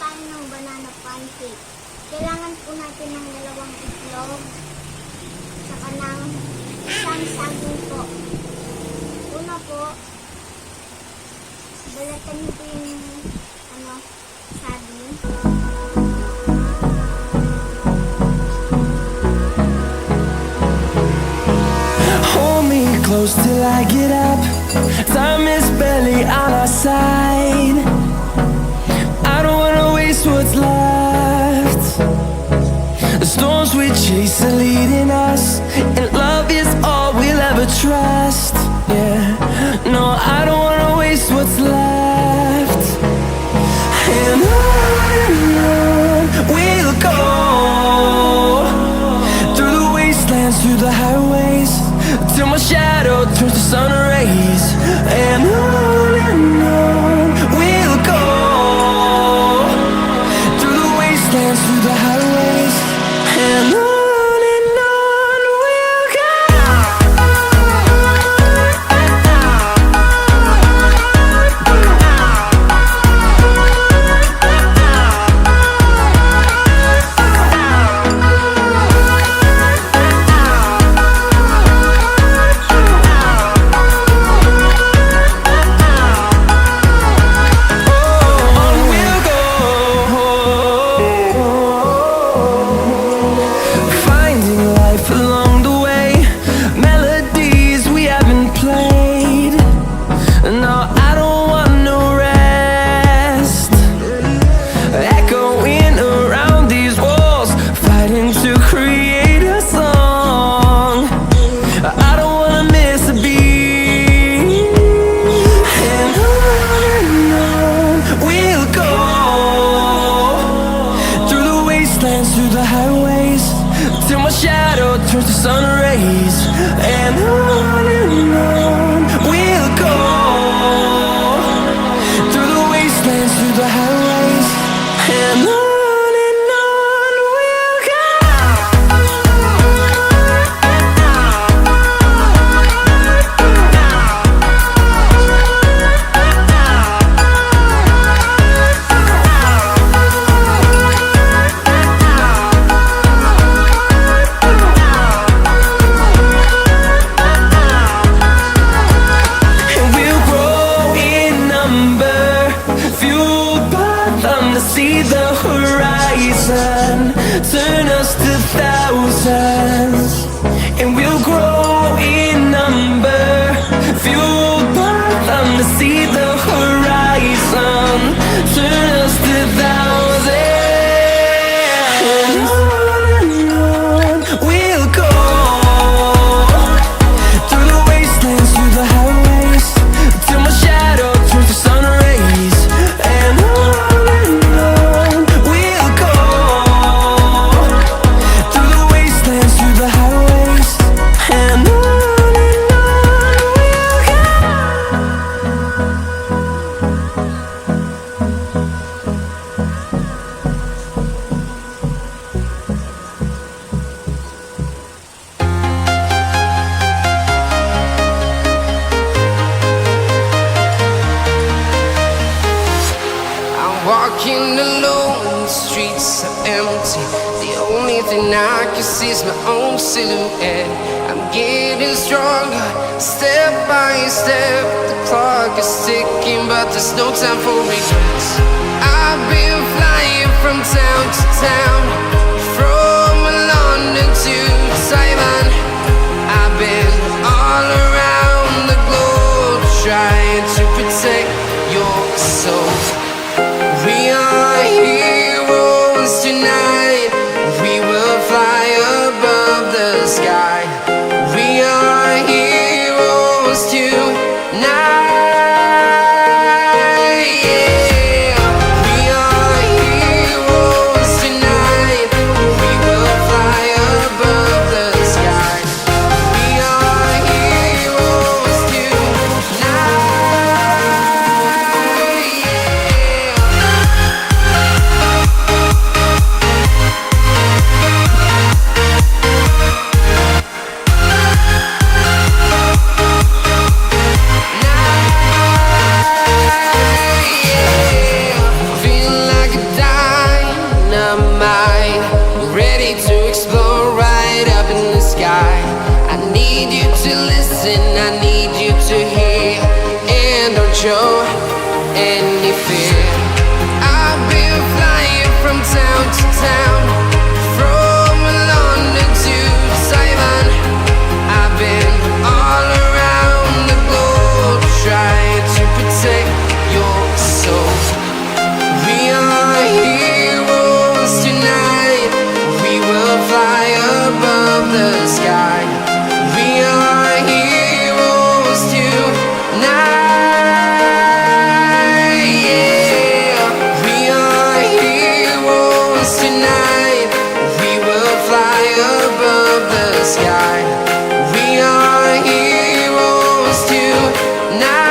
tayo ng banana pancake. Kailangan po natin ng 2 itlog, saka ng isang saging po. Una po, balatan niyo po yung saging. Hold me close till I get up. Time is barely on our side. I don't wanna waste what's left. The storms we chase are leading us, and love is all we'll ever trust. Yeah, no, I don't wanna waste what's left. And on we'll go, through the wastelands, through the highways, till my shadow turns to sun rays. And on we'll go, through the wastelands, through the highways, and on we'll go. Through the highways, till my shadow turns to sun rays. And on we'll go, through the wastelands, through the highways, and on we'll go. See the horizon turn us to thousands, and we'll grow in number, fueled by them to see the horizon turn us to thousands. And on we'll go, through the wastelands, through the highways, till my shadow turns to sun rays. And walking alone, the streets are empty. The only thing I can see is my own silhouette. I'm getting stronger, step by step. The clock is ticking, but there's no time for regrets. I've been flying from town to town, from London to Taiwan. I've been all around the globe, trying to protect your soul. We are heroes tonight. We will fly above the sky. We are heroes tonight. Yeah. fly above the sky. We are heroes tonight.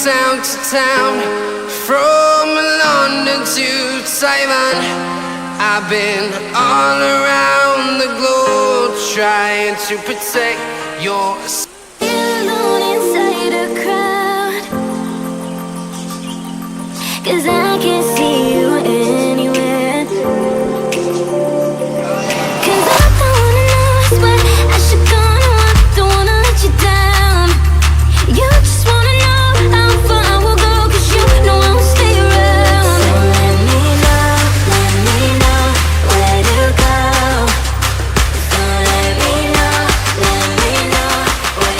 Town to town, from London to Taiwan. I've been all around the globe trying to protect your Alone inside a crowd, 'cause I can't see you anywhere. 'Cause I don't wanna know it's what I should gonna want, don't wanna let you down. You just wanna know how far I will go, 'cause you know I will stay around. So let me know where to go. So let me know where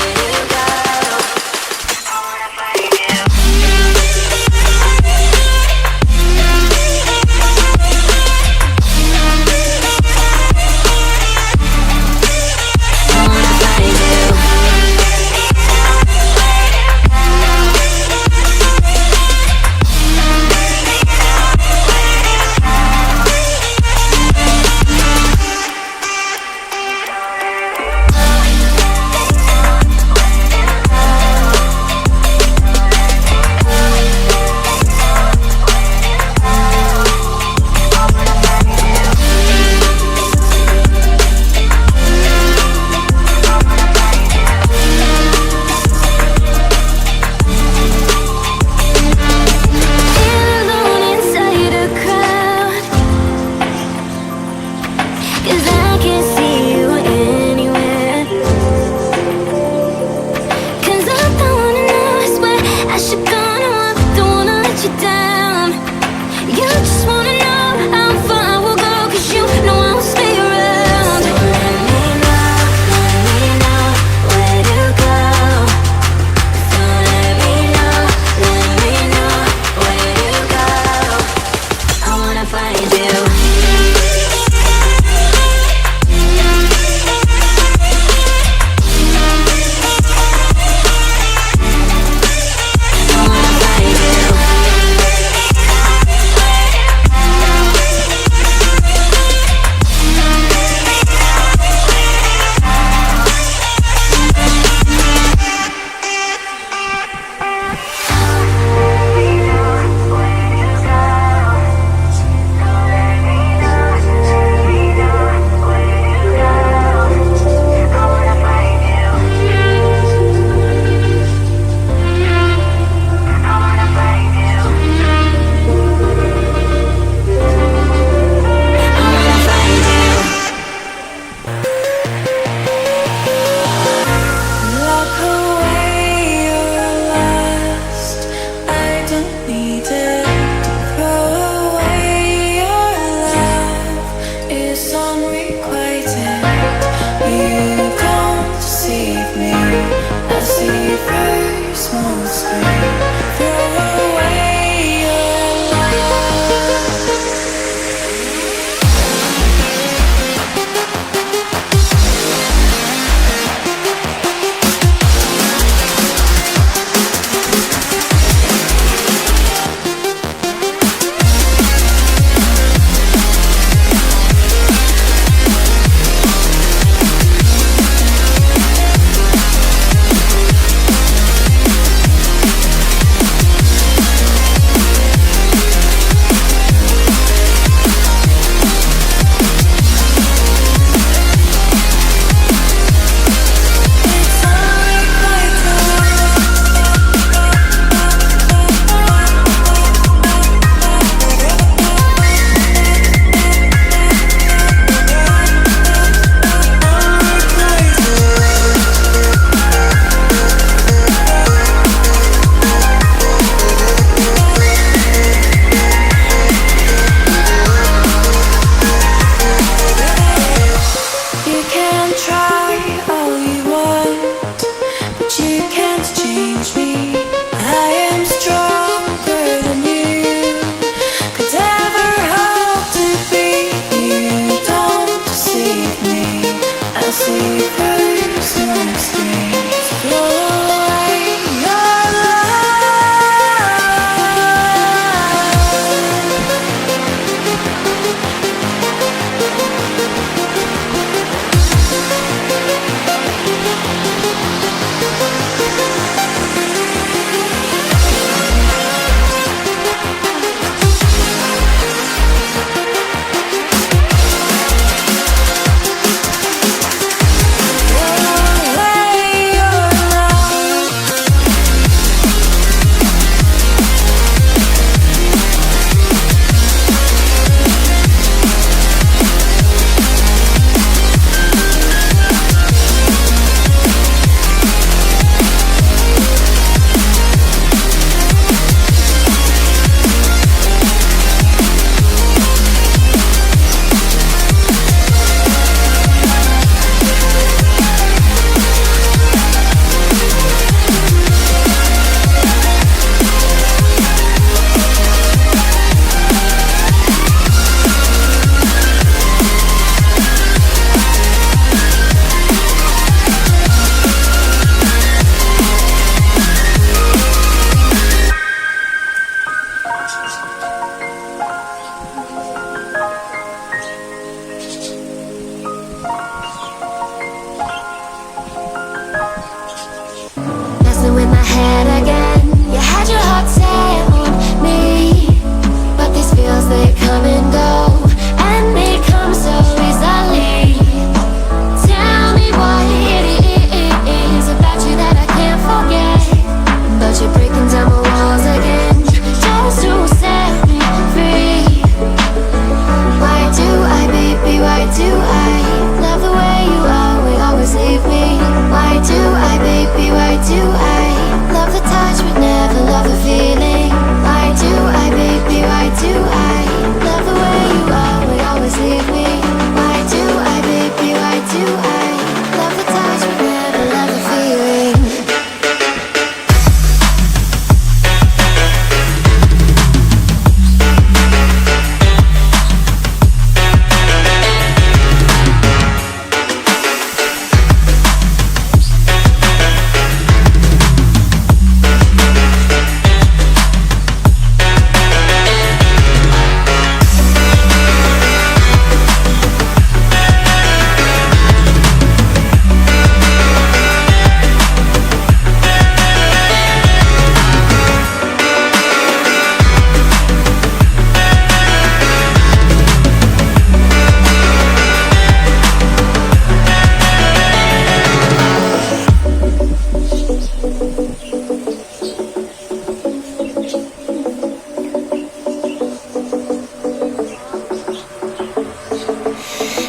love the feeling. Why do I, baby, why do I love the way you always leave me? Why do I, baby, why do I love the touch but never love the feeling?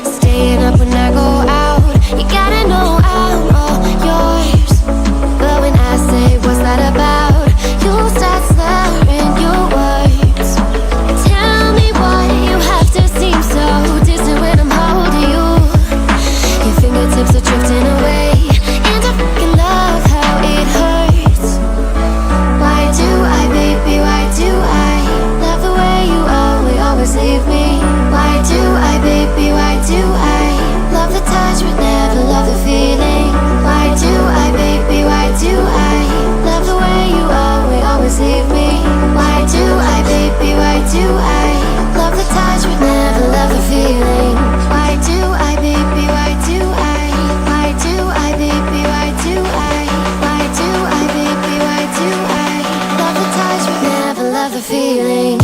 Staying up when I go out, you gotta know I'm all yours. But when I say what's that about, you start slurring your words. Tell me why you have to seem so distant when I'm holding you. Your fingertips are drifting away, and I fucking love how it hurts. Why do I, baby, why do I love the way you always leave me? Why do I, baby, why do I love the touch but never love the feeling? Why do I, baby, why do I love the way you always leave me? Why do I, baby, why do I love the touch but never love the feeling? Why do I, baby, why do I? Why do I, baby, why do I? Why do I, baby, why do I love the touch but never love the feeling?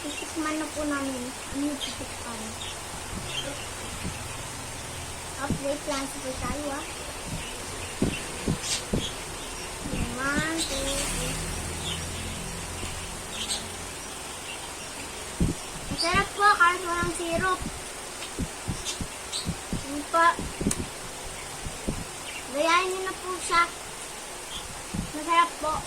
Titikman na po namin. Ano yung titikman? Wait lang. Sabay tayo ah. 1, 2, 3. Masarap po kahit walang syrup. Yun po. Gayahin nyo na po siya. Masarap po.